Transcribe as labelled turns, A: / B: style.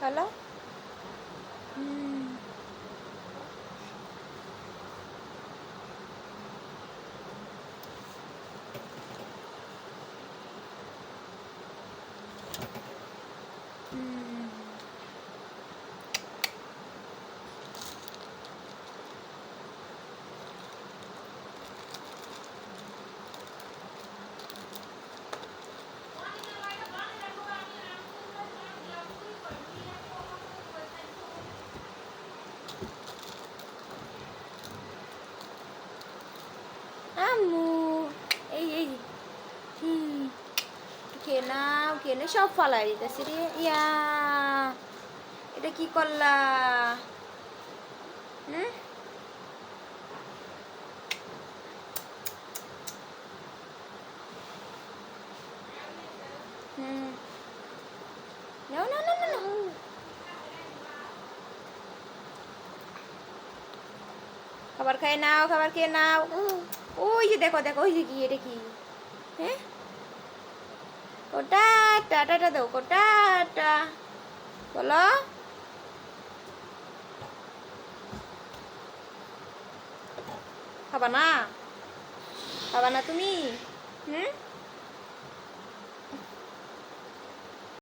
A: বলো। হুম। আম্মু এই এই খেয়ে নাও, খেয়ে নে, সব ফালাই দিতেছি রে। ইয়া, এটা কি করলা? হুম। হুম, নাও নাও নাও নাও নাও। খাবার খেয়ে নাও, খাবার খেয়ে নাও। ওই যে দেখো দেখো, ওই যে কি, এটা কি? হ্যাঁ, ওটা টাটা দাও, কোটাটা বলো। খাবা না? খাবা না তুমি? হুম।